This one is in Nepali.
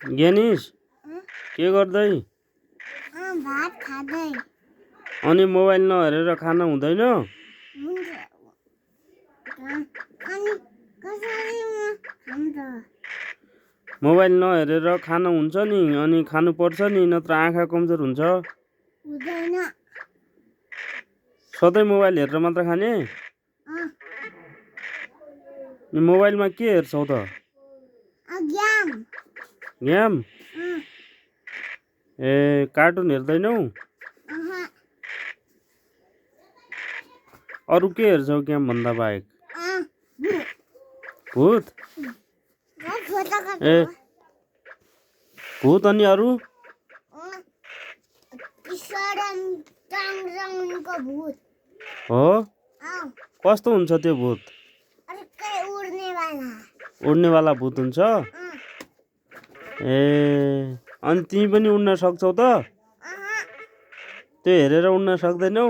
ज्ञानिस के गर्दै? भात खाँदै। अनि मोबाइल नहेरेर खाना हुँदैन? हुन्छ। अनि कसरी खान्छ? मोबाइल नहेरेर खाना हुन्छ नि, अनि खानु पर्छ नि, नत्र आँखा कमजोर हुन्छ। हुँदैन। सधैँ मोबाइल हेरेर मात्र खाने? नि मोबाइलमा के हेर्छौ त? गेम। गेम? ए कार्टुन हेर्दैनौ? अरू के हेर्छौ गेम भन्दा बाहेक? भूत? ए भूत अनि अरू? भूत हो? कस्तो हुन्छ त्यो भूत? उड्नेवाला भूत हुन्छ? ए अनि तिमी पनि उड्न सक्छौ त? त्यो हेरेर उड्न सक्दैनौ?